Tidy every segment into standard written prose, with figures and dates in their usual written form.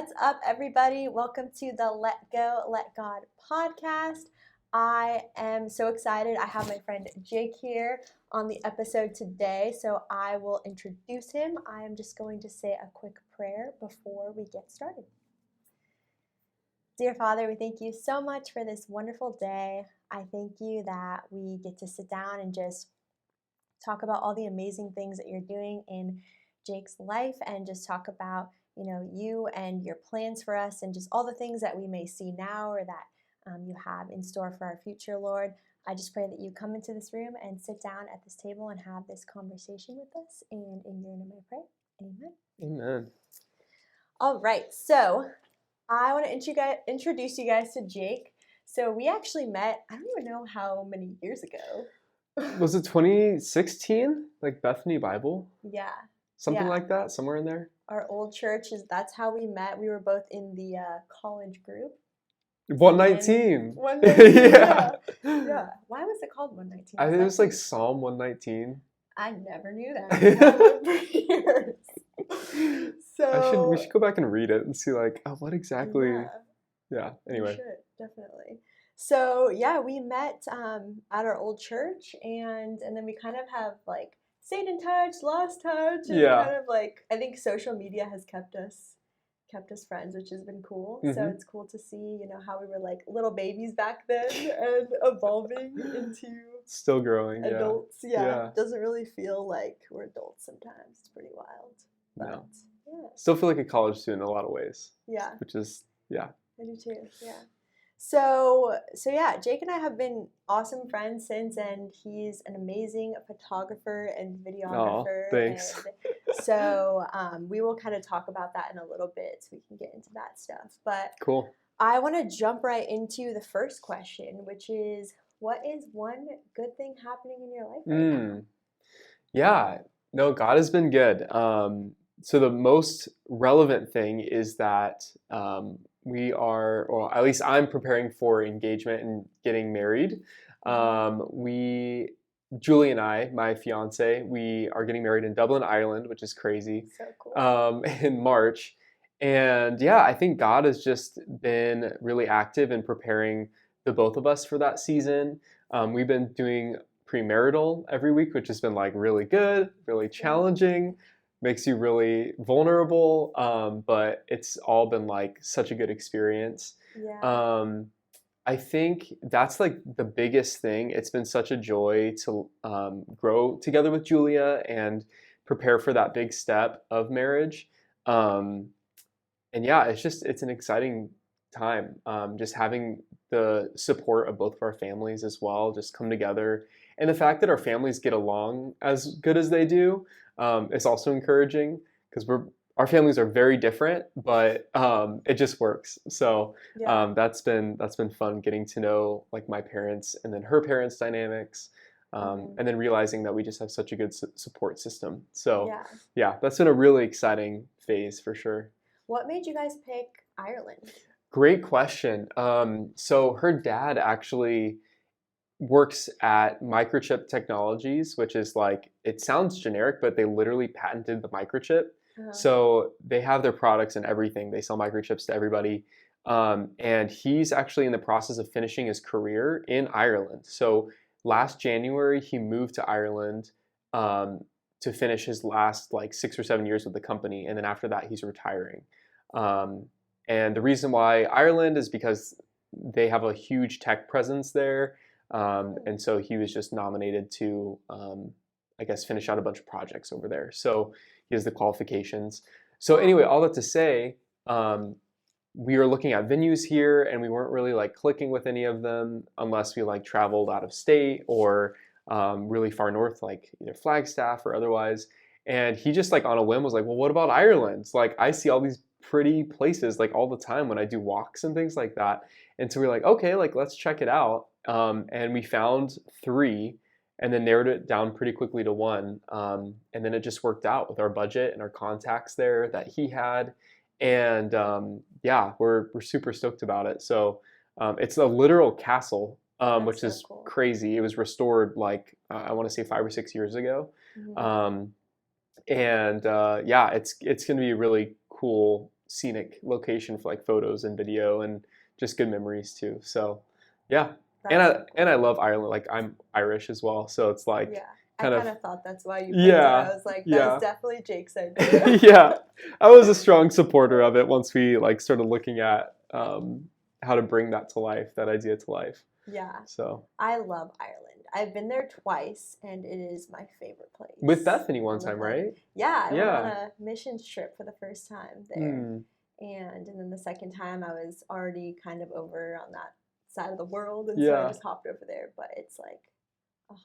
What's up, everybody? Welcome to the Let Go, Let God podcast. I am so excited. I have my friend Jake here on the episode today, so I will introduce him. I am just going to say a quick prayer before we get started. Dear Father, we thank you so much for this wonderful day. I thank you that we get to sit down and just talk about all the amazing things that you're doing in Jake's life and just talk about you and your plans for us and just all the things that we may see now or that you have in store for our future, Lord. I just pray that you come into this room and sit down at this table and have this conversation with us. And in your name I pray. Amen. Amen. All right. So I want to introduce you guys to Jake. So we actually met, I don't even know how many years ago. Was it 2016? Like Bethany Bible? Yeah. Something like that? Somewhere in there? Our old church, that's how we met. We were both in the college group. 119. 119, yeah. Why was it called 119? I think it was like Psalm 119. I never knew that. I lived for years. So we should go back and read it and see what exactly. Yeah. Anyway. We should, definitely. So yeah, we met at our old church, and then we kind of have stayed in touch, lost touch, and kind of I think social media has kept us friends, which has been cool. Mm-hmm. So it's cool to see, how we were little babies back then and evolving into still growing adults. Yeah. It doesn't really feel like we're adults sometimes. It's pretty wild. But, no. Yeah. Still feel like a college student in a lot of ways. Yeah. Which is, yeah. I do too. Yeah. So yeah, Jake and I have been awesome friends since, and he's an amazing photographer and videographer. Oh, thanks. And so we will kind of talk about that in a little bit, so we can get into that stuff. But cool. I want to jump right into the first question, which is, what is one good thing happening in your life right now? Yeah, no, God has been good. So the most relevant thing is that we are, or at least I'm preparing for engagement and getting married. Julie and I, my fiance, we are getting married in Dublin, Ireland, which is crazy. So cool. In March. And yeah, I think God has just been really active in preparing the both of us for that season. We've been doing premarital every week, which has been really good, really challenging. Makes you really vulnerable, but it's all been such a good experience. Yeah. I think that's the biggest thing. It's been such a joy to grow together with Julia and prepare for that big step of marriage. And yeah, it's an exciting time. Just having the support of both of our families as well, just come together. And the fact that our families get along as good as they do, it's also encouraging because our families are very different, but it just works. So that's been fun getting to know my parents and then her parents' dynamics, and then realizing that we just have such a good support system. So yeah, that's been a really exciting phase for sure. What made you guys pick Ireland? Great question. So her dad actually works at Microchip Technologies, which is it sounds generic, but they literally patented the microchip. Uh-huh. So they have their products and everything. They sell microchips to everybody. And he's actually in the process of finishing his career in Ireland. So last January, he moved to Ireland to finish his last 6 or 7 years with the company. And then after that, he's retiring. And the reason why Ireland is because they have a huge tech presence there. And so he was just nominated to, finish out a bunch of projects over there. So he has the qualifications. So anyway, all that to say, we were looking at venues here and we weren't really clicking with any of them unless we traveled out of state or really far north, either Flagstaff or otherwise. And he just on a whim was well, what about Ireland? I see all these pretty places all the time when I do walks and things like that. And so we're okay, let's check it out. And we found 3 and then narrowed it down pretty quickly to 1. And then it just worked out with our budget and our contacts there that he had. And yeah, we're super stoked about it. So it's a literal castle, which is cool. Crazy. It was restored I want to say 5 or 6 years ago. Mm-hmm. And yeah, it's going to be a really cool scenic location for like photos and video and just good memories too. So yeah. That's so And I cool. love Ireland. Like I'm Irish as well, so it's like Yeah. I kind kind of of thought that's why you picked it. I yeah, was like, that was yeah. definitely Jake's idea. Yeah. I was a strong supporter of it once we like started looking at how to bring that to life, that idea to life. Yeah. So I love Ireland. I've been there twice, and it is my favorite with place Bethany one on the time, planet. right? Yeah, I went on Yeah. a missions trip for the first time there. Mm, And then the second time I was already kind of over on that side of the world, and so I yeah. just hopped over there. But it's oh,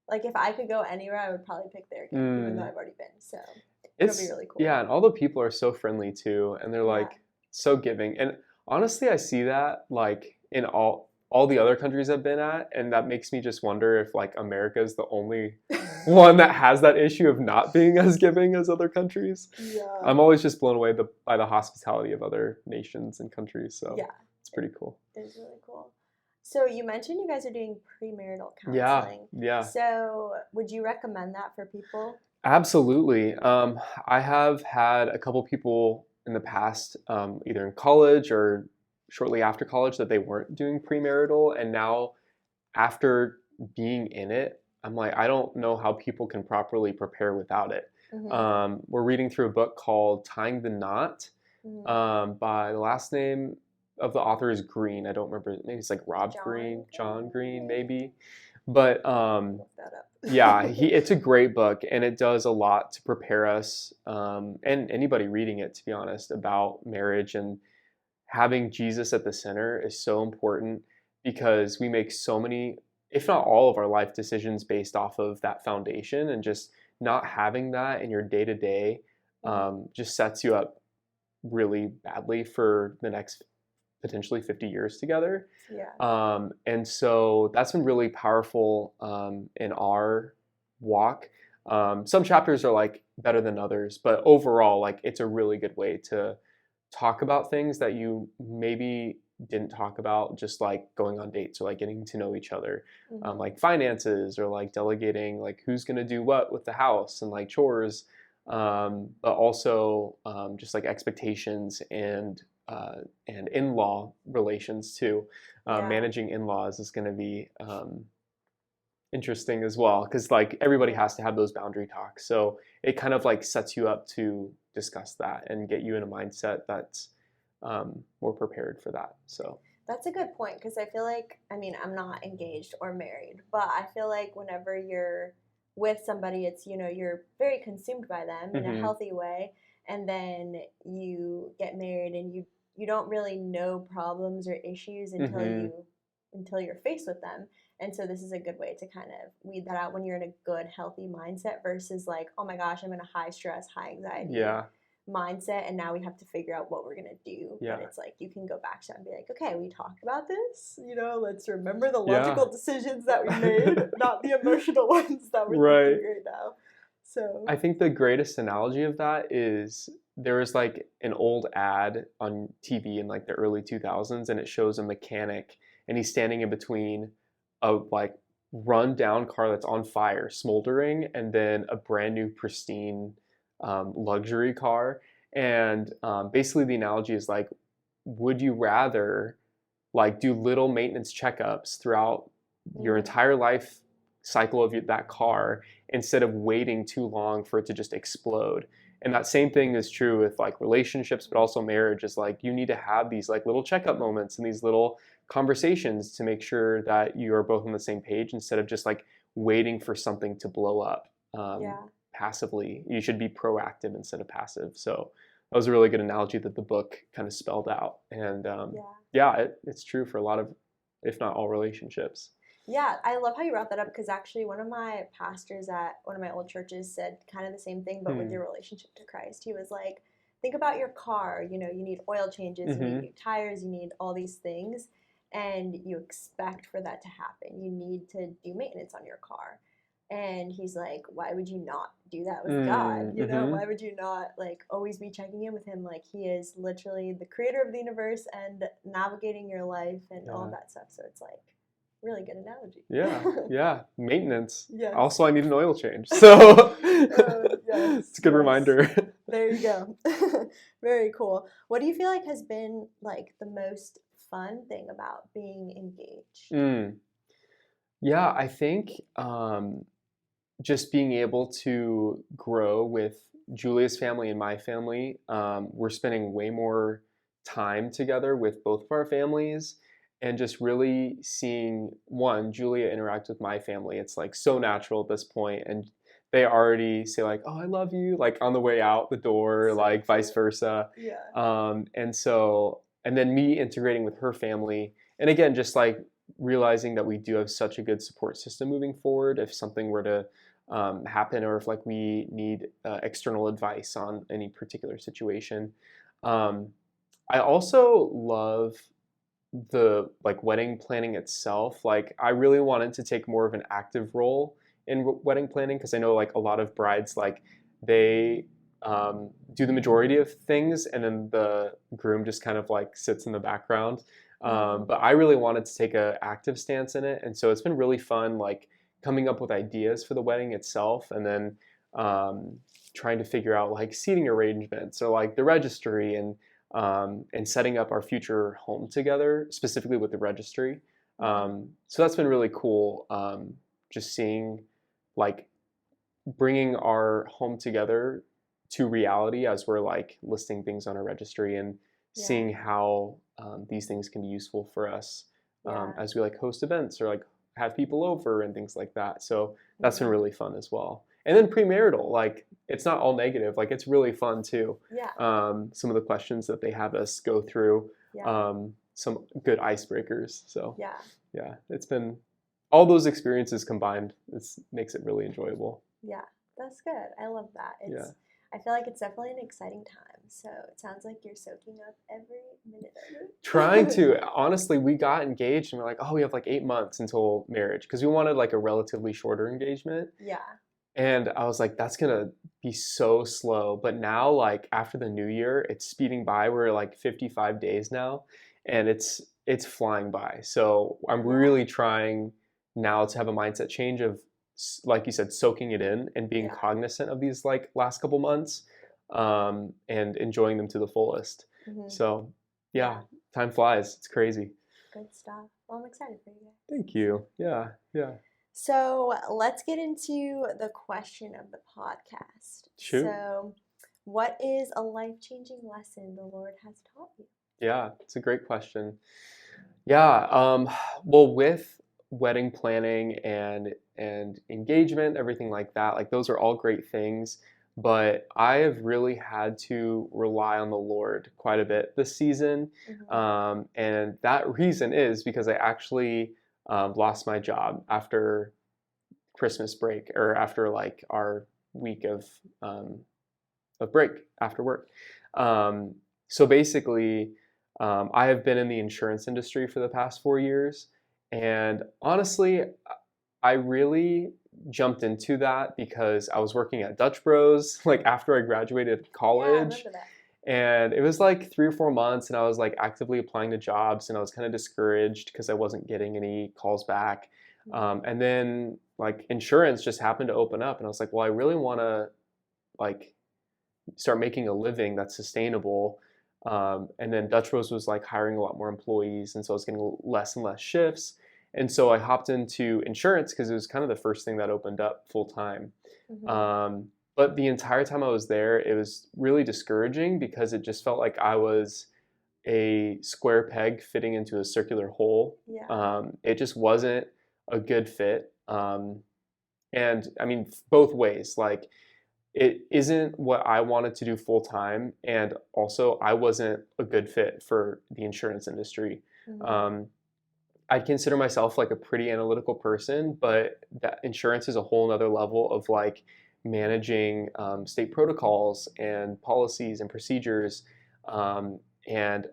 like if I could go anywhere, I would probably pick there again, even though Mm. I've already been. So it'll be It's really cool. yeah, and all the people are so friendly too, and they're Yeah. like so giving. And honestly, I see that like in all the other countries I've been at, and that makes me just wonder if like America is the only one that has that issue of not being as giving as other countries. Yeah. I'm always just blown away by the hospitality of other nations and countries, so Yeah. it's pretty cool. It is really cool. So you mentioned you guys are doing premarital Yeah, counseling. yeah. So would you recommend that for people? Absolutely. I have had a couple people in the past, either in college or shortly after college, that they weren't doing premarital. And now, after being in it, I'm like, I don't know how people can properly prepare without it. Mm-hmm. We're reading through a book called Tying the Knot Mm-hmm. by the last name of the author is Green. I don't remember. Maybe it's like Rob John Green, John Green, Green, maybe? maybe. But Look that up. yeah, it's a great book, and it does a lot to prepare us, and anybody reading it, to be honest, about marriage. And having Jesus at the center is so important because we make so many, if not all of our life decisions based off of that foundation, and just not having that in your day to day Mm-hmm. just sets you up really badly for the next potentially 50 years together. Yeah. And so that's been really powerful in our walk. Some chapters are like better than others, but overall, like it's a really good way to talk about things that you maybe didn't talk about, just like going on dates or like getting to know each other, Mm-hmm. like finances or like delegating, like who's going to do what with the house and like chores, but also just like expectations and in-law relations too. Yeah. Managing in-laws is going to be interesting as well because like everybody Yeah. has to have those boundary talks. So it kind of like sets you up to discuss that and get you in a mindset that's more prepared for that. So That's a good point because I feel like, I mean, I'm not engaged or married, but I feel like whenever you're with somebody, it's, you're very consumed by them in a hmm healthy way. And then you get married and you don't really know problems or issues hmm until you're faced with them. And so this is a good way to kind of weed that out when you're in a good, healthy mindset versus like, oh my gosh, I'm in a high stress, high anxiety yeah, mindset and now we have to figure out what we're going to do. But yeah, it's like you can go back to it and be like, okay, we talked about this, let's remember the yeah. logical decisions that we made, not the emotional ones that we're Right. thinking right now. So I think the greatest analogy of that is there was like an old ad on TV in like the early 2000s, and it shows a mechanic and he's standing in between a like run down car that's on fire, smoldering, and then a brand new pristine luxury car. And basically the analogy is like, would you rather like do little maintenance checkups throughout your mm-hmm. entire life cycle of that car instead of waiting too long for it to just explode? And that same thing is true with like relationships, but also marriage. Is like you need to have these like little checkup moments and these little conversations to make sure that you are both on the same page instead of just like waiting for something to blow up Yeah. passively. You should be proactive instead of passive. So that was a really good analogy that the book kind of spelled out. And Yeah. yeah, it's true for a lot of, if not all, relationships. Yeah, I love how you brought that up because actually one of my pastors at one of my old churches said kind of the same thing, but with Hmm. your relationship to Christ. He was like, think about your car. You need oil changes, you need hmm new tires, you need all these things, and you expect for that to happen. You need to do maintenance on your car. And he's like, why would you not do that with God? Mm-hmm. Why would you not like always be checking in with him? Like he is literally the creator of the universe and navigating your life and all of Yeah. that stuff. So it's like, really good analogy. Yeah. Maintenance. Yes. Also, I need an oil change. So Yes, it's a good yes. reminder. There you go. Very cool. What do you feel like has been like the most fun thing about being engaged? Yeah, I think just being able to grow with Julia's family and my family. We're spending way more time together with both of our families and just really seeing one, Julia interact with my family. It's like so natural at this point, and they already say like, "Oh, I love you," like on the way out the door, So like vice cute. versa. Yeah. And then me integrating with her family, and again, just like realizing that we do have such a good support system moving forward. If something were to happen, or if like we need external advice on any particular situation. Um, I also love the like wedding planning itself. Like I really wanted to take more of an active role in wedding planning because I know like a lot of brides like they do the majority of things and then the groom just kind of like sits in the background. But I really wanted to take a active stance in it, and so it's been really fun like coming up with ideas for the wedding itself, and then um, trying to figure out like seating arrangements or like the registry and setting up our future home together, specifically with the registry. So that's been really cool. Just seeing, like, bringing our home together to reality as we're like listing things on our registry and Yeah. seeing how these things can be useful for us Yeah. as we like host events or like have people over and things like that. So that's been really fun as well. And then premarital, like it's not all negative. Like it's really fun too. Yeah. Some of the questions that they have us go through, Yeah. some good icebreakers. So Yeah. yeah, it's been all those experiences combined. It makes it really enjoyable. Yeah. That's good. I love that. Yeah. I feel like it's definitely an exciting time. So it sounds like you're soaking up every minute of it. Trying to. Honestly, we got engaged and we're like, oh, we have like 8 months until marriage because we wanted like a relatively shorter engagement. Yeah. And I was like, that's gonna be so slow. But now, like after the new year, it's speeding by. We're like 55 days now, and it's flying by. So I'm really trying now to have a mindset change of, like you said, soaking it in and being Yeah. cognizant of these like last couple months, and enjoying them to the fullest. So yeah, time flies. It's crazy. Good stuff. Well, I'm excited for you guys. Thank you. Yeah. So let's get into the question of the podcast. Shoot. So, what is a life-changing lesson the Lord has taught you? Yeah, it's a great question. Yeah, well, with wedding planning and engagement, everything like that, like those are all great things. But I have really had to rely on the Lord quite a bit this season, and that reason is because I actually lost my job after Christmas break or after like our week of break after work. So basically, I have been in the insurance industry for the past 4 years, and honestly, I really jumped into that because I was working at Dutch Bros like after I graduated Yeah, I college. remember that. And it was like 3 or 4 months, and I was like actively applying to jobs, and I was kind of discouraged because I wasn't getting any calls back. And then like insurance just happened to open up, and I was like, well, I really want to like start making a living that's sustainable. And then Dutch Bros was like hiring a lot more employees, and so I was getting less and less shifts. And so I hopped into insurance because it was kind of the first thing that opened up full time. But the entire time I was there, it was really discouraging because it just felt like I was a square peg fitting into a circular hole. Yeah. It just wasn't a good fit. And I mean, both ways. Like, it isn't what I wanted to do full time, and also I wasn't a good fit for the insurance industry. Um, I'd consider myself like a pretty analytical person, but that insurance is a whole nother level of like managing state protocols and policies and procedures, and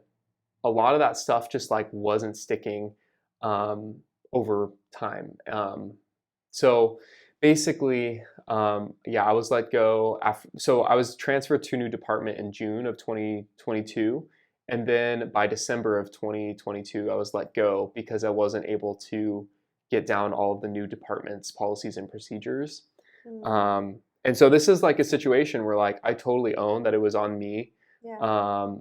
a lot of that stuff just like wasn't sticking um, over time. So basically, yeah, I was let go after. So I was transferred to a new department in June of 2022, and then by December of 2022, I was let go because I wasn't able to get down all of the new departments, policies, and procedures. Mm. And so this is like a situation where like I totally own that it was on me. Yeah.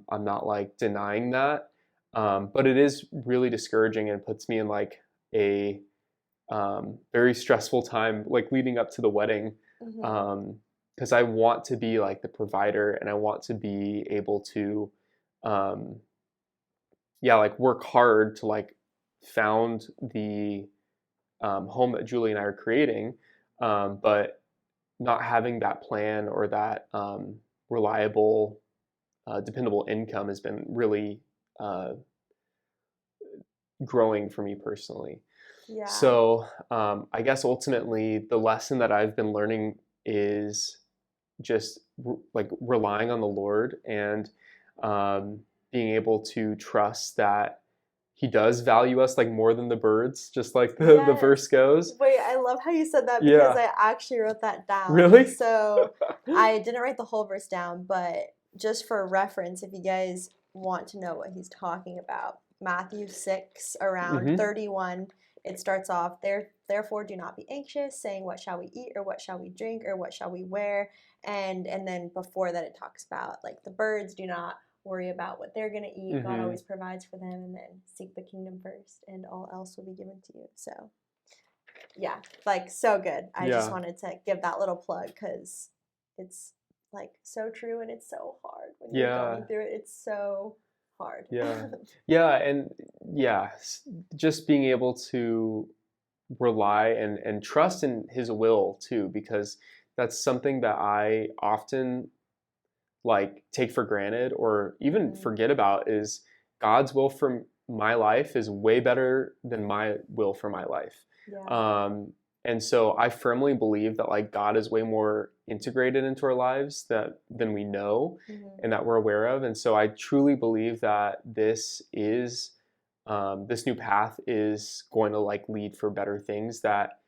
I'm not like denying that, but it is really discouraging and puts me in like a very stressful time, like leading up to the wedding, Mhm. because I want to be like the provider and I want to be able to, um, yeah, like work hard to like found the home that Julie and I are creating, but not having that plan or that reliable, dependable income has been really uh, growing for me personally. Yeah. So I guess ultimately the lesson that I've been learning is just like relying on the Lord and um, being able to trust that He does value us like more than the birds, just like the Yes. verse goes. Wait, I love how you said that because Yeah, I actually wrote that down. really? So I didn't write the whole verse down, but just for reference, if you guys want to know what he's talking about, Matthew 6, around hmm 31, it starts off, therefore do not be anxious, saying, what shall we eat, or what shall we drink, or what shall we wear? And then before that, it talks about like the birds, do not worry about what they're going to eat. God hmm always provides for them, and then seek the kingdom first, and all else will be given to you. So yeah, like so good. I just Yeah, wanted to give that little plug because it's like so true and it's so hard when you're yeah, going through it. It's so hard. yeah, yeah, and yeah, just being able to rely and trust in His will too, because that's something that I often like take for granted or even Hmm. forget about is God's will for my life is way better than my will for my life. Yeah. Um, and so I firmly believe that like God is way more integrated into our lives that than we know Hmm. and that we're aware of. And so I truly believe that this new path is going to like lead for better things that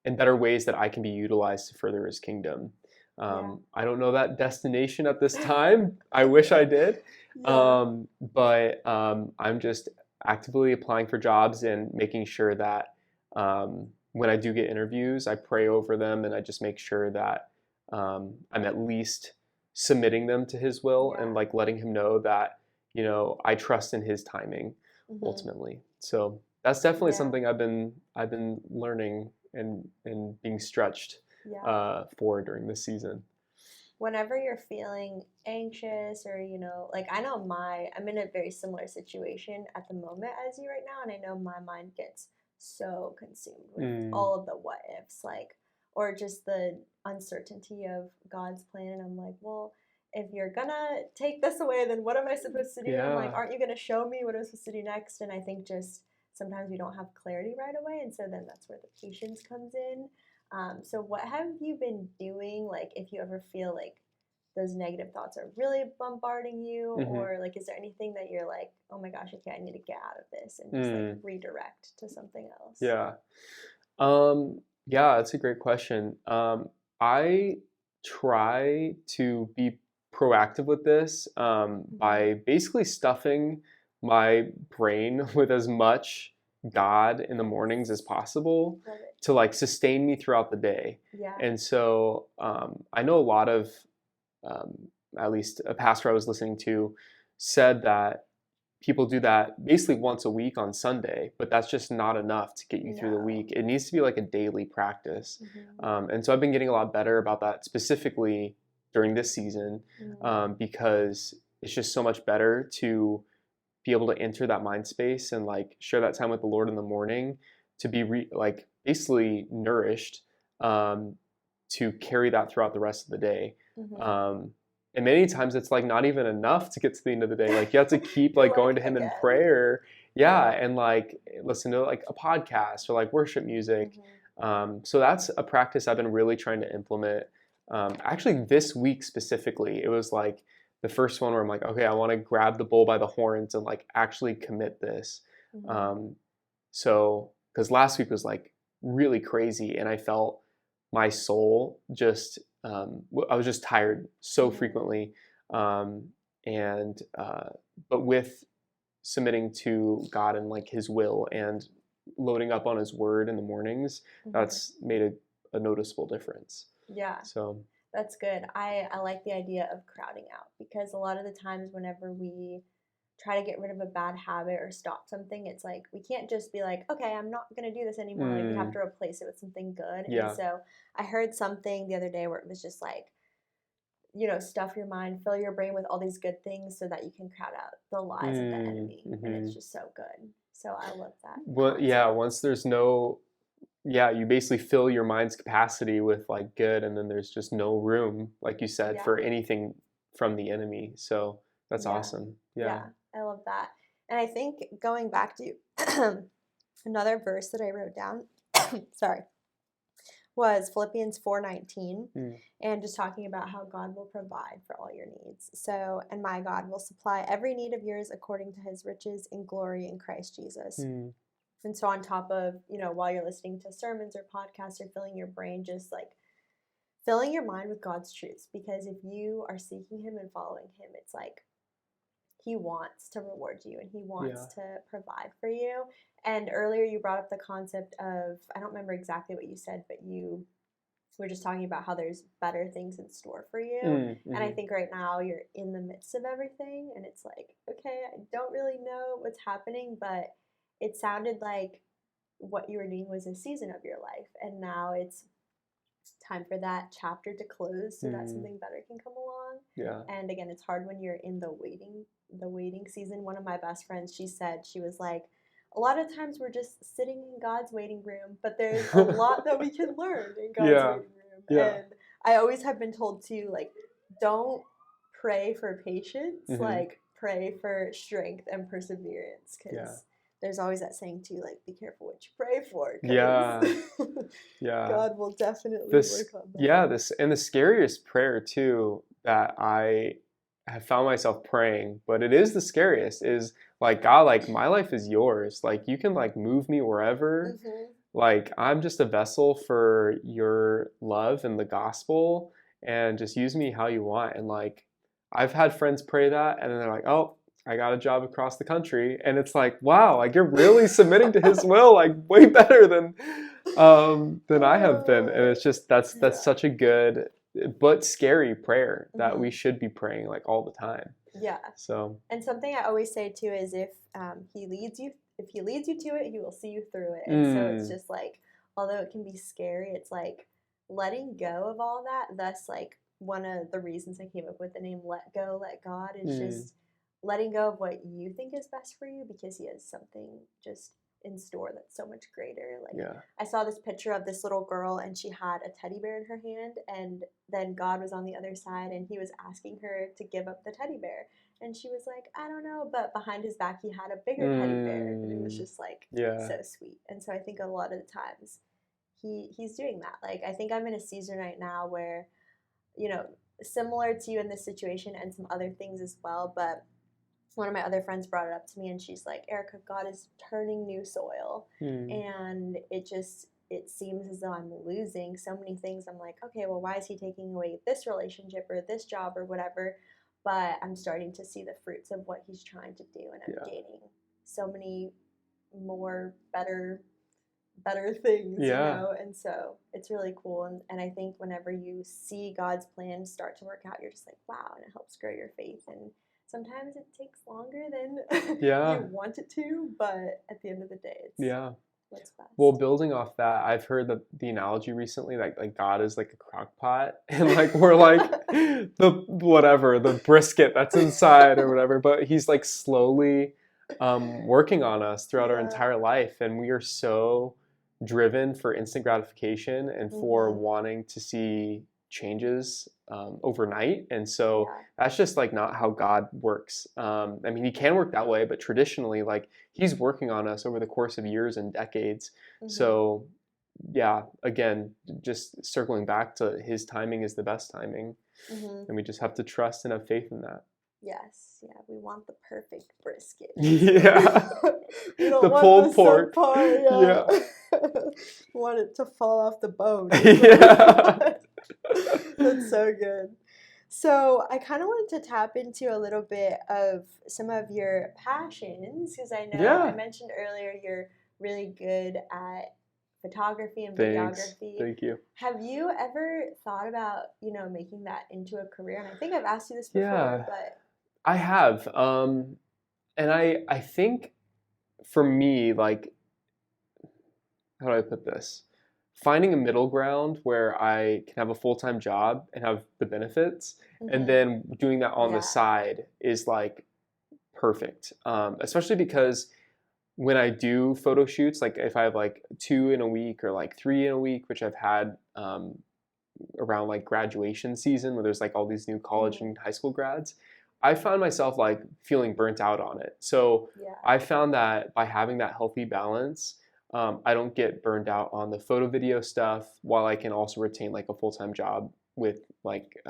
and better ways that I can be utilized to further His kingdom. Yeah. I don't know that destination at this time. I wish I did. Yeah. But I'm just actively applying for jobs and making sure that when I do get interviews, I pray over them and I just make sure that I'm at least submitting them to His will and Yeah. like letting Him know that, I trust in His timing Hmm. ultimately. So that's definitely Yeah. something I've been learning and being stretched Yeah. for during this season. Whenever you're feeling anxious or like I know I'm in a very similar situation at the moment as you right now, and I know my mind gets so consumed with Mm, all of the what ifs, like, or just the uncertainty of God's plan, and I'm like, well, if you're gonna take this away, then what am I supposed to do? I'm like, yeah, aren't you gonna show me what I'm supposed to do next? And I think just sometimes we don't have clarity right away, and so then that's where the patience comes in. So what have you been doing? Like, if you ever feel like those negative thoughts are really bombarding you, hmm or like, is there anything that you're like, oh my gosh, okay, I need to get out of this and just like mm, redirect to something else? yeah. Yeah, that's a great question. I try to be proactive with this Mm-hmm. by basically stuffing my brain with as much God in the mornings as Yes, possible love it. to like sustain me throughout the day. Yeah. And so I know a lot of, um, at least a pastor I was listening to, said that people do that basically once a week on Sunday, but that's just not enough to get you through the week. No. It needs to be like a daily practice. Mm-hmm. And so I've been getting a lot better about that specifically during this season Mm-hmm. because it's just so much better to be able to enter that mind space and like share that time with the Lord in the morning to be like basically nourished um, to carry that throughout the rest of the day. Mm-hmm. Um, and many times it's like not even enough to get to the end of the day. Like you have to keep You're like like, going to Him in again. prayer, yeah, Yeah. and like listen to like a podcast or like worship music. Mm-hmm. So that's a practice I've been really trying to implement. Actually, this week specifically, it was like the first one where I'm like, okay, I want to grab the bull by the horns and like actually commit this. Mm-hmm. Um, so, because last week was like really crazy, and I felt my soul just, I was just tired so Mm-hmm. frequently. Um, and, but with submitting to God and like His will and loading up on his word in the mornings, that's made a noticeable difference. Yeah. So That's good. I like the idea of crowding out, because a lot of the times whenever we try to get rid of a bad habit or stop something, it's like we can't just be like, okay, I'm not going to do this anymore. Like we have to replace it with something good. And yeah. so I heard something the other day where it was just like, stuff your mind, fill your brain with all these good things so that you can crowd out the lies of the enemy. And it's just so good. So I love that. Well, yeah, once there's no, yeah, you basically fill your mind's capacity with like good, and then there's just no room, like you said, Yeah. for anything from the enemy. So that's Yeah. awesome. Yeah, I love that. And I think going back to another verse that I wrote down, sorry, was Philippians 4:19, and just talking about how God will provide for all your needs. So, and my God will supply every need of yours according to his riches in glory in Christ Jesus. And so on top of, while you're listening to sermons or podcasts or filling your brain, just like filling your mind with God's truths, because if you are seeking him and following him, it's like he wants to reward you and he wants to provide for you. And earlier you brought up the concept of, I don't remember exactly what you said, but you were just talking about how there's better things in store for you. And I think right now you're in the midst of everything, and it's like, okay, I don't really know what's happening, but it sounded like what you were doing was a season of your life, and now it's time for that chapter to close so that something better can come along. Yeah. And again, it's hard when you're in the waiting season. One of my best friends, she said, she was like, a lot of times we're just sitting in God's waiting room, but there's a lot that we can learn in God's waiting room. And I always have been told to, like, don't pray for patience, like pray for strength and perseverance, because there's always that saying too, like, be careful what you pray for. God will definitely work on that. Yeah, the scariest prayer too that I have found myself praying, but it is the scariest, is like, God, like my life is yours. Like you can like move me wherever. Like I'm just a vessel for your love and the gospel, and just use me how you want. And like I've had friends pray that, and then they're like, oh, I got a job across the country, and it's like, wow, like you're really submitting to his will, like way better than I have been. And it's just that's such a good but scary prayer that we should be praying like all the time. Yeah. So, and something I always say too is if he leads you to it, he will see you through it. And so it's just like, although it can be scary, it's like letting go of all that. Thus, like one of the reasons I came up with the name Let Go, Let God is just letting go of what you think is best for you, because he has something just in store that's so much greater. Like I saw this picture of this little girl, and she had a teddy bear in her hand, and then God was on the other side, and he was asking her to give up the teddy bear, and she was like, I don't know, but behind his back he had a bigger teddy bear, and it was just like so sweet. And so I think a lot of the times he's doing that. Like I think I'm in a season right now where, similar to you in this situation and some other things as well, but one of my other friends brought it up to me, and she's like, Erika, God is turning new soil. And it seems as though I'm losing so many things. I'm like, okay, well, why is he taking away this relationship or this job or whatever? But I'm starting to see the fruits of what he's trying to do, and I'm gaining so many more better things, and so it's really cool. And I think whenever you see God's plan start to work out, you're just like, wow, and it helps grow your faith. And sometimes it takes longer than you want it to, but at the end of the day, it's what's best. Well, building off that, I've heard the analogy recently, like God is like a crock pot, and like we're like the brisket that's inside or whatever, but he's like slowly working on us throughout our entire life, and we are so driven for instant gratification and for wanting to see changes overnight. And so that's just like not how God works. I mean, he can work that way, but traditionally, like he's working on us over the course of years and decades. So again, just circling back to his timing is the best timing. And we just have to trust and have faith in that. Yes, we want the perfect brisket. We don't the want pulled pork. We want it to fall off the bone. That's so good. So I kind of wanted to tap into a little bit of some of your passions, because I know I mentioned earlier you're really good at photography and Thanks. videography. Thank you. Have you ever thought about, making that into a career? And I think I've asked you this before, Yeah, but I have. And I think for me, like, how do I put this? Finding a middle ground where I can have a full-time job and have the benefits, and hmm then doing that on the yeah. side is like perfect. Especially because when I do photo shoots, like if I have like 2 in a week or like 3 in a week, which I've had around like graduation season where there's like all these new college hmm and high school grads, I found myself like feeling burnt out on it. So Yeah. I found that by having that healthy balance, I don't get burned out on the photo video stuff while I can also retain like a full-time job with like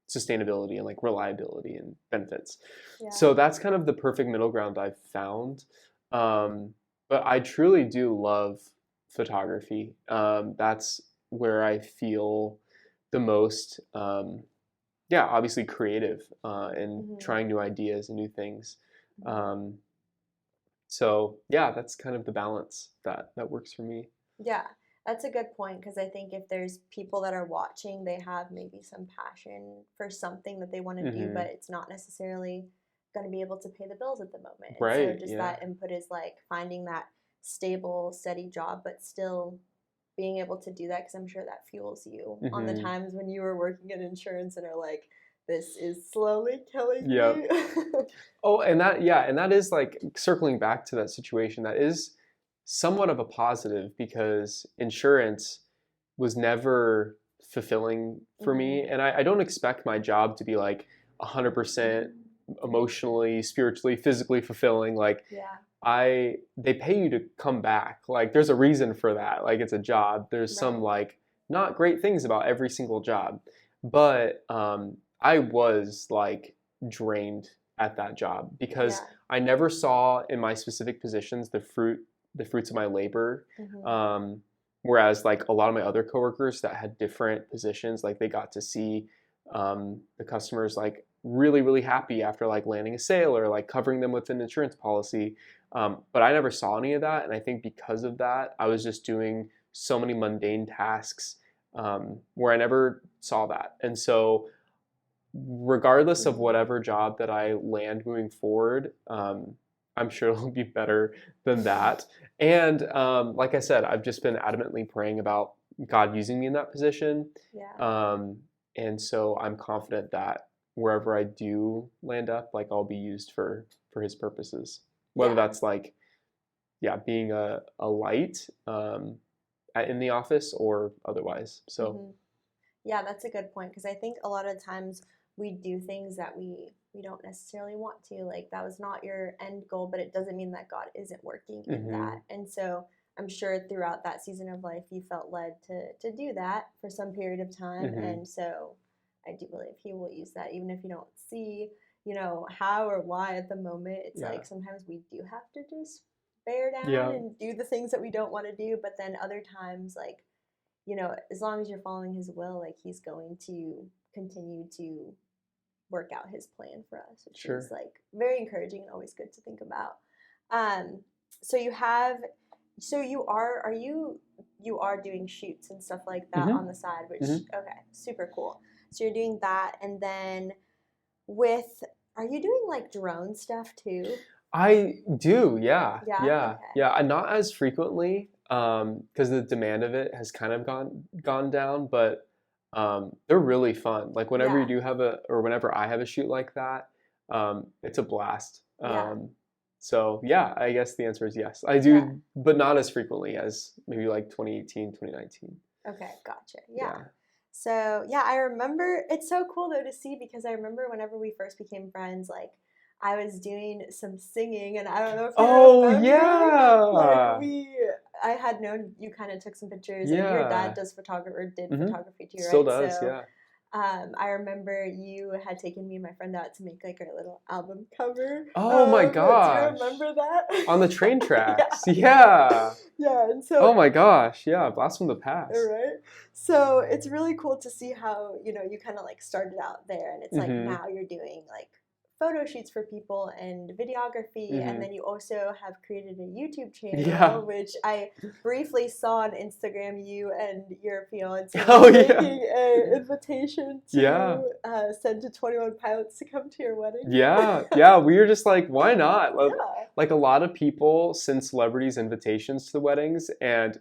sustainability and like reliability and benefits. Yeah. So that's kind of the perfect middle ground I've found. But I truly do love photography. That's where I feel the most, yeah, obviously creative and hmm trying new ideas and new things. hmm Um, so yeah, that's kind of the balance that works for me. Yeah, that's a good point because I think if there's people that are watching, they have maybe some passion for something that they want to do, but Hmm. it's not necessarily going to be able to pay the bills at the moment. And so Right. just Yeah. that input is like finding that stable, steady job, but still being able to do that because I'm sure that fuels you on the Hmm. times when you were working in insurance and are like, this is slowly killing Yep. me. Oh, and that, yeah, and that is like circling back to that situation. That is somewhat of a positive because insurance was never fulfilling for me, hmm and I don't expect my job to be like 100% emotionally, spiritually, physically fulfilling. Like Yeah, they pay you to come back. Like there's a reason for that. Like it's a job. There's some right. like not great things about every single job, but I was like drained at that job because Yeah. I never saw in my specific positions the fruits of my labor. hmm Um, whereas like a lot of my other coworkers that had different positions, like they got to see the customers like really really happy after like landing a sale or like covering them with an insurance policy. But I never saw any of that, and I think because of that, I was just doing so many mundane tasks where I never saw that. And so regardless of hmm whatever job that I land moving forward, I'm sure it'll be better than that. And like I said, I've just been adamantly praying about God using me in that position. Yeah. Um, and so I'm confident that wherever I do land up, like I'll be used for His purposes. Whether Yeah. that's like, yeah, being a light in the office or otherwise. So, hmm Yeah, that's a good point because I think a lot of times we do things that we don't necessarily want to. Like that was not your end goal, but it doesn't mean that God isn't working in hmm that. And so I'm sure throughout that season of life you felt led to do that for some period of time. hmm And so I do believe he will use that even if you don't see, how or why at the moment. It's yeah, like sometimes we do have to just bear down yeah, and do the things that we don't want to do, but then other times like as long as you're following his will, like he's going to continue to work out his plan for us, which is sure. like very encouraging and always good to think about. Um, so you have, so you are doing shoots and stuff like that on hmm the side, which, hmm okay, super cool. So you're doing that. And then with, are you doing like drone stuff too? I do, yeah, Yeah. yeah, Okay. yeah. Not as frequently, because the demand of it has kind of gone down, but they're really fun. Like whenever you Yeah. do have or whenever I have a shoot like that, it's a blast. Yeah. So yeah, I guess the answer is yes. I Yeah. do, but not as frequently as maybe like 2018, 2019. Okay. Gotcha. Yeah. Yeah. So yeah, I remember it's so cool though to see because I remember whenever we first became friends, like I was doing some singing and I don't know if you Oh remember, like yeah, I had known you kind of took some pictures and your dad yeah. does photography or did hmm photography too, Still right? does, So yeah. I remember you had taken me and my friend out to make like our little album cover. Oh my Do you gosh. remember that? On the train Yeah. tracks. Yeah. Yeah, and Oh so my gosh. Yeah. Blast from the past. right? So it's really cool to see how, you kind of like started out there and it's like Hmm. now you're doing like photo shoots for people and videography, and Hmm. then you also have created a YouTube Yeah. channel, which I briefly saw on Instagram, you and your fiance Oh yeah. making an invitation Yeah. to send to 21 Pilots to come to your wedding. Yeah. Yeah. We were just like, why not? Yeah. Like a lot of people send celebrities invitations to the weddings, and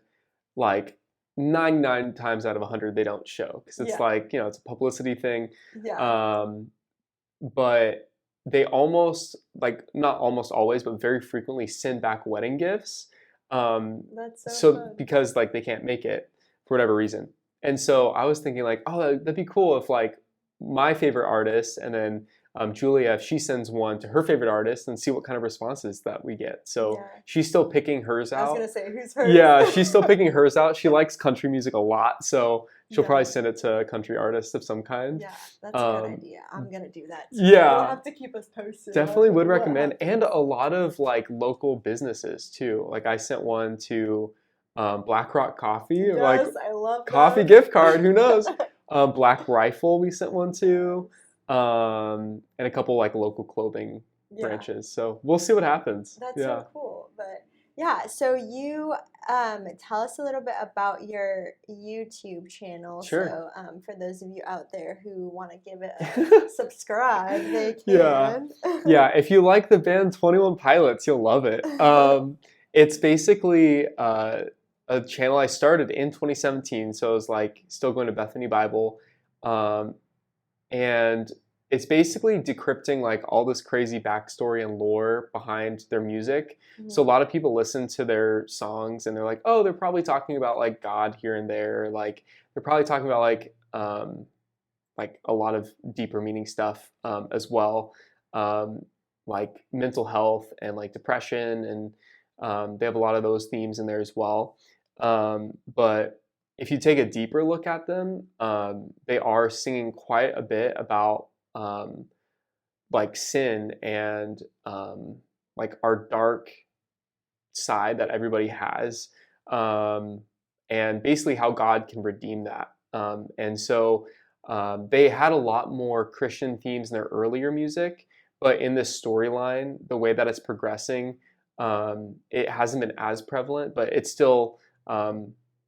like 99 times out of 100 they don't show because it's Yeah. like, it's a publicity thing. Yeah. Um, but they almost, like, not almost always, but very frequently send back wedding gifts. That's so So fun. because like they can't make it for whatever reason. And so I was thinking like, oh, that'd be cool if like my favorite artist and then Julia, if she sends one to her favorite artist and see what kind of responses that we get. So Yeah. she's still picking hers I was out. gonna say, who's hers? Yeah, she's still picking hers out. She likes country music a lot, so she'll Yeah. probably send it to a country artist of some kind. Yeah, that's a good idea. I'm gonna do that too. Yeah. You'll have to keep us posted. Definitely on would what recommend, and happens. a lot of like local businesses too. Like I sent one to Black Rock Coffee, like Yes, I love coffee that. gift card. Who knows? Black Rifle, we sent one to, and a couple like local clothing Yeah, branches. So we'll see what happens. that's Yeah. so cool. But yeah, so you tell us a little bit about your YouTube channel. Sure. So for those of you out there who want to give it a subscribe, they Yeah. can. Yeah, if you like the band 21 Pilots, you'll love it. It's basically a channel I started in 2017, so I was like still going to Bethany Bible, and it's basically decrypting like all this crazy backstory and lore behind their music. So a lot of people listen to their songs and they're like, oh, they're probably talking about like God here and there, like they're probably talking about like a lot of deeper meaning stuff as well, like mental health and like depression, and they have a lot of those themes in there as well. But if you take a deeper look at them, they are singing quite a bit about like sin and like our dark side that everybody has, and basically how God can redeem that. And so they had a lot more Christian themes in their earlier music, but in this storyline, the way that it's progressing, it hasn't been as prevalent, but it's still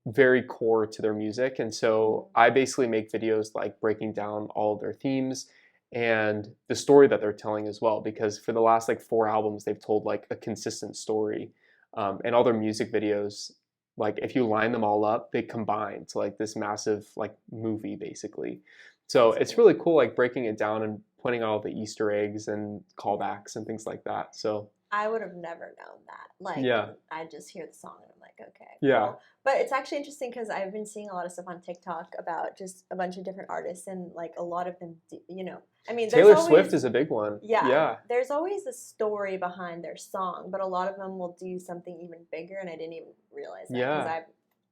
very core to their music. And so I basically make videos like breaking down all of their themes and the story that they're telling as well, because for the last like 4 albums, they've told like a consistent story. And all their music videos, like if you line them all up, they combine to like this massive like movie basically. So it's really cool, like breaking it down and pointing out all the Easter eggs and callbacks and things like that. So I would have never known that. Like, yeah, I just hear the song and I'm like, okay. yeah, Cool. But it's actually interesting because I've been seeing a lot of stuff on TikTok about just a bunch of different artists, and like a lot of them, I mean, Taylor there's Swift always, is a big one. yeah, Yeah, there's always a story behind their song, but a lot of them will do something even bigger, and I didn't even realize that because yeah, I've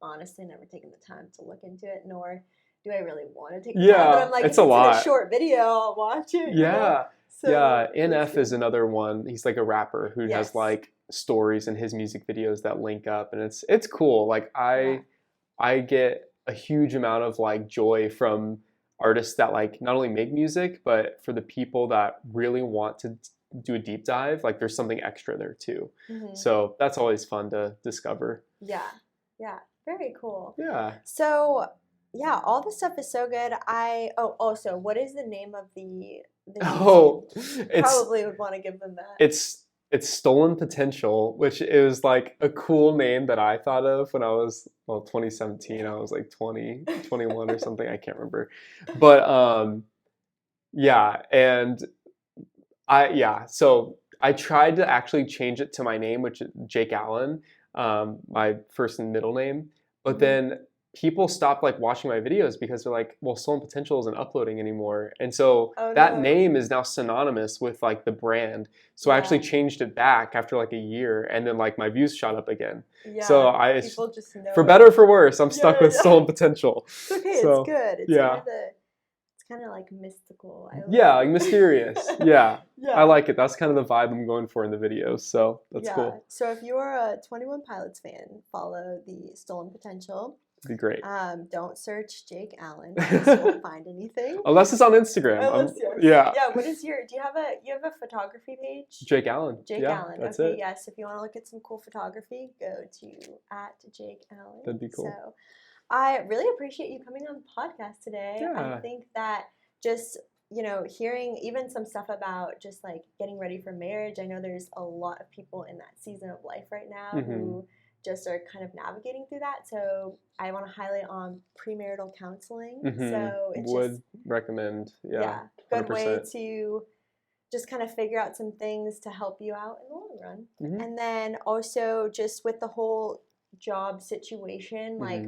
honestly never taken the time to look into it, nor do I really want to take the time. yeah. But I'm like, It's if a it's in a lot. short video, I'll watch it. Yeah. So Yeah, it's NF is good. another one. He's like a rapper who Yes. has like stories in his music videos that link up, and it's cool. Like Yeah. I get a huge amount of like joy from artists that like not only make music, but for the people that really want to do a deep dive, like there's something extra there too. Mhm. So that's always fun to discover. Yeah. Yeah. Very cool. Yeah. So yeah, all the stuff is so good. Also, what is the name of the Oh, YouTube? it's Probably would want to give them that. it's Stolen Potential, which is like a cool name that I thought of when I was, well, 2017. I was like 20, 21 or something. I can't remember. But yeah, and so I tried to actually change it to my name, which is Jake Allen, my first and middle name. But then people stopped like watching my videos because they're like, well, Stolen Potential isn't uploading anymore. And so Oh, that no. name is now synonymous with like the brand. So I actually Yeah. changed it back after like a year, and then like my views shot up again. Yeah. So People just know for it. better or for worse, I'm stuck Yeah, with yeah. Stolen Potential. It's okay. So, It's good. It's yeah. kind of like mystical. I Yeah, like like it. mysterious. Yeah. Yeah. I like it. That's kind of the vibe I'm going for in the videos. So that's Yeah. cool. So if you're a 21 Pilots fan, follow the Stolen Potential. Be great. Don't search Jake Allen because you won't find anything. Unless it's on Instagram. Yeah. Yeah. What is your? Do you have a photography page? Jake Allen. Jake yeah, Allen. That's Okay. it. Yes. If you want to look at some cool photography, go to @Jake Allen. That'd be cool. So, I really appreciate you coming on the podcast today. Yeah. I think that just hearing even some stuff about just like getting ready for marriage. I know there's a lot of people in that season of life right now who just are kind of navigating through that. So I want to highlight on premarital counseling. So it's would recommend. Yeah. Good 100%. way to just kind of figure out some things to help you out in the long run. And then also just with the whole job situation, like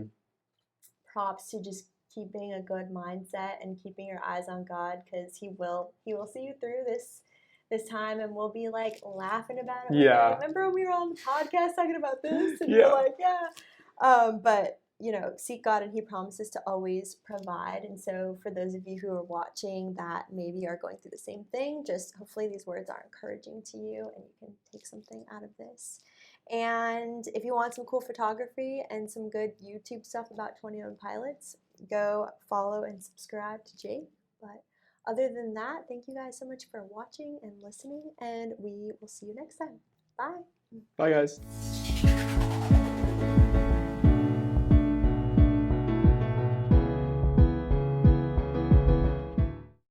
props to just keeping a good mindset and keeping your eyes on God, because he will see you through this time, and we'll be like laughing about it. Yeah. Remember when we were on the podcast talking about this? And you're like, but seek God, and he promises to always provide. And so for those of you who are watching that maybe are going through the same thing, just hopefully these words are encouraging to you and you can take something out of this. And if you want some cool photography and some good YouTube stuff about 20-owned pilots, go follow and subscribe to Jake. But other than that, thank you guys so much for watching and listening, and we will see you next time. Bye. Bye, guys.